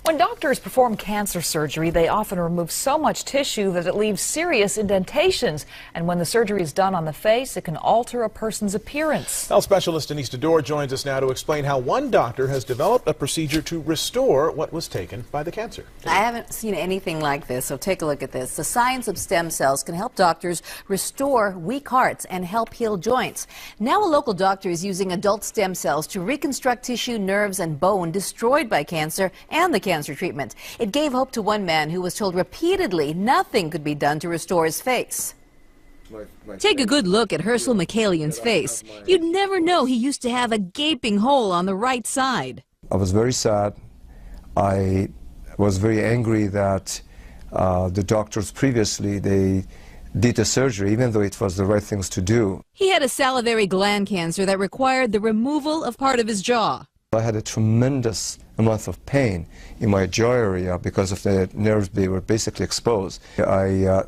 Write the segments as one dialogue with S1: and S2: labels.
S1: When doctors perform cancer surgery, they often remove so much tissue that it leaves serious indentations. And when the surgery is done on the face, it can alter a person's appearance.
S2: Health specialist Denise Dedore joins us now to explain how one doctor has developed a procedure to restore what was taken by the cancer.
S3: I haven't seen anything like this, so take a look at this. The science of stem cells can help doctors restore weak hearts and help heal joints. Now a local doctor is using adult stem cells to reconstruct tissue, nerves, and bone destroyed by cancer and the cancer treatment. It gave hope to one man who was told repeatedly nothing could be done to restore his face.
S4: Take a good look at Herschel McCallian's face. You'd never know he used to have a gaping hole on the right side.
S5: I was very sad. I was very angry that the doctors previously, they did the surgery, even though it was the right things to do.
S4: He had a salivary gland cancer that required the removal of part of his jaw.
S5: I had a tremendous amount of pain in my jaw area because of the nerves. They were basically exposed. I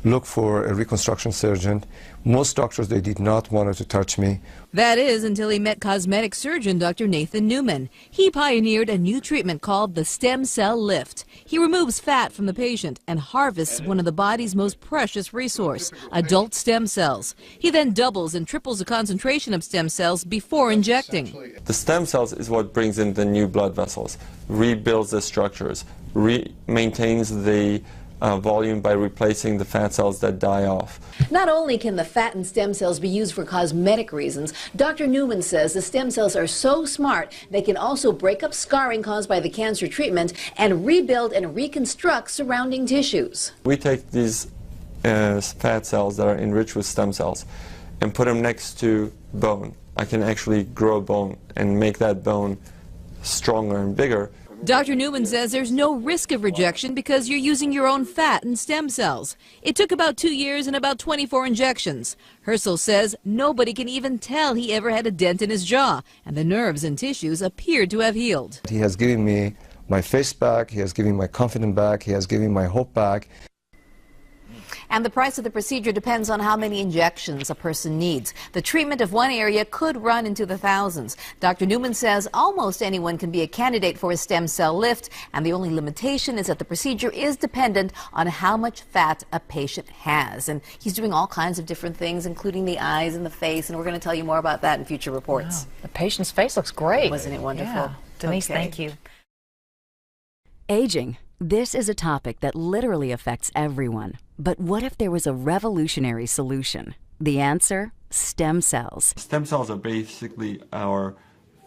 S5: looked for a reconstruction surgeon. Most doctors, they did not want to touch me.
S4: That is until he met cosmetic surgeon Dr. Nathan Newman. He pioneered a new treatment called the stem cell lift. He removes fat from the patient and harvests one of the body's most precious resource, adult stem cells. He then doubles and triples the concentration of stem cells before injecting.
S6: The stem cells is what brings in the new blood vessels, rebuilds the structures, maintains the volume by replacing the fat cells that die off.
S3: Not only can the fat and stem cells be used for cosmetic reasons, Dr. Newman says the stem cells are so smart they can also break up scarring caused by the cancer treatment and rebuild and reconstruct surrounding tissues.
S6: We take these fat cells that are enriched with stem cells and put them next to bone. I can actually grow bone and make that bone stronger and bigger.
S4: Dr. Newman says there's no risk of rejection because you're using your own fat and stem cells. It took about 2 years and about 24 injections. Herschel says nobody can even tell he ever had a dent in his jaw, and the nerves and tissues appeared to have healed.
S5: He has given me my face back, he has given me my confidence back, he has given me my hope back.
S3: And the price of the procedure depends on how many injections a person needs. The treatment of one area could run into the thousands. Dr. Newman says almost anyone can be a candidate for a stem cell lift, and the only limitation is that the procedure is dependent on how much fat a patient has. And he's doing all kinds of different things, including the eyes and the face, and we're going to tell you more about that in future reports.
S1: Wow. The patient's face looks great.
S3: Wasn't it wonderful?
S1: Yeah. Denise,
S3: Okay.
S1: thank you.
S7: Aging. This is a topic that literally affects everyone. But what if there was a revolutionary solution? The answer? Stem cells.
S6: Stem cells are basically our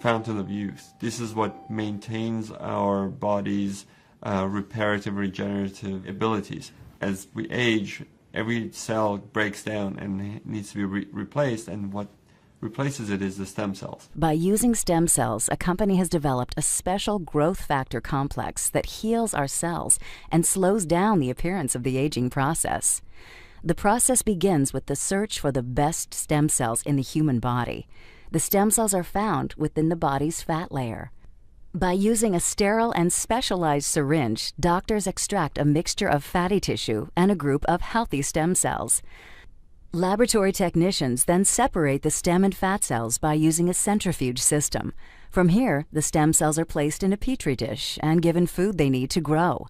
S6: fountain of youth. This is what maintains our body's reparative, regenerative abilities. As we age, every cell breaks down and needs to be replaced, and what replaces it is the stem cells.
S7: By using stem cells, a company has developed a special growth factor complex that heals our cells and slows down the appearance of the aging process. The process begins with the search for the best stem cells in the human body. The stem cells are found within the body's fat layer. By using a sterile and specialized syringe, doctors extract a mixture of fatty tissue and a group of healthy stem cells. Laboratory technicians then separate the stem and fat cells by using a centrifuge system. From here, the stem cells are placed in a petri dish and given food they need to grow.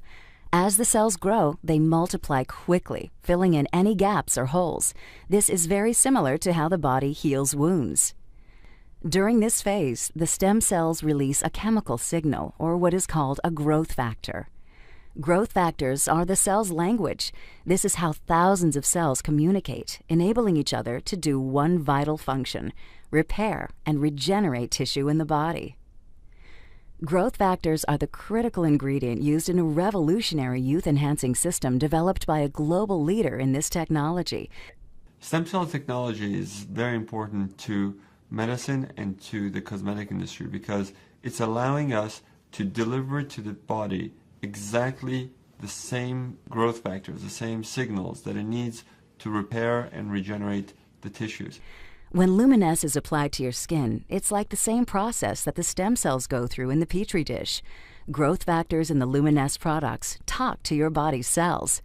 S7: As the cells grow, they multiply quickly, filling in any gaps or holes. This is very similar to how the body heals wounds. During this phase, the stem cells release a chemical signal, or what is called a growth factor. Growth factors are the cell's language. This is how thousands of cells communicate, enabling each other to do one vital function: repair and regenerate tissue in the body. Growth factors are the critical ingredient used in a revolutionary youth-enhancing system developed by a global leader in this technology.
S6: Stem cell technology is very important to medicine and to the cosmetic industry because it's allowing us to deliver to the body exactly the same growth factors, the same signals that it needs to repair and regenerate the tissues.
S7: When Luminesce is applied to your skin, it's like the same process that the stem cells go through in the petri dish. Growth factors in the Luminesce products talk to your body's cells.